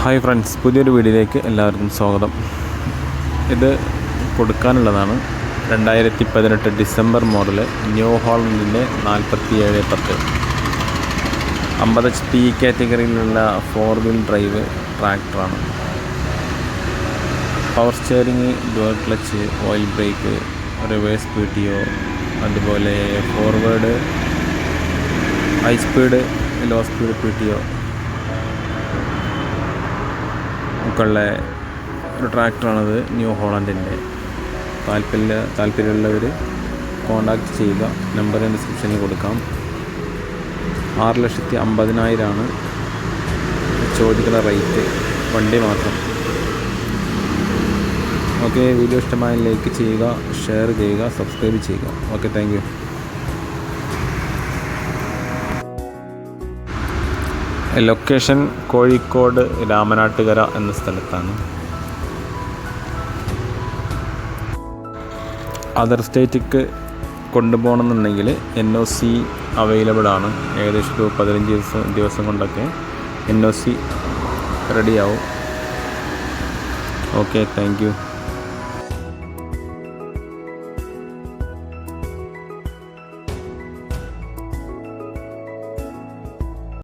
Hi friends, പുതിയൊരു വീഡിയോയിലേക്ക് എല്ലാവർക്കും സ്വാഗതം. ഇത് കൊടുക്കാനുള്ളതാണ് 2018 ഡിസംബർ മോഡൽ ന്യൂ ഹോളണ്ടിൻ്റെ 4710 50 HP കാറ്റഗറിയിലുള്ള 4 വീൽ ഡ്രൈവ് ട്രാക്ടറാണ്. Power steering, dual clutch, oil brake, reverse PTO, അതുപോലെ forward, high speed, low speed PTO ഒക്കെയുള്ള ഒരു ട്രാക്ടറാണത്. ന്യൂ ഹോളണ്ടിൻ്റെ. താല്പര്യമുള്ളവർ കോൺടാക്റ്റ് ചെയ്യുക. നമ്പർ ഡിസ്ക്രിപ്ഷനിൽ കൊടുക്കാം. 6,50,000 ചോദിക്കുന്ന റേറ്റ്, വണ്ടി മാത്രം. ഓക്കെ, വീഡിയോ ഇഷ്ടമായി ലൈക്ക് ചെയ്യുക, ഷെയർ ചെയ്യുക, സബ്സ്ക്രൈബ് ചെയ്യുക. Okay, thank you. Location Kozhikode Ramanattukara എന്ന സ്ഥലത്താണ്. അതർ സ്റ്റേറ്റിക്ക് കൊണ്ടുപോകണമെന്നുണ്ടെങ്കിൽ NOC അവൈലബിൾ ആണ്. ഏകദേശം ഒരു 15 ദിവസം കൊണ്ടൊക്കെ NOC റെഡിയാവും. Okay, thank you.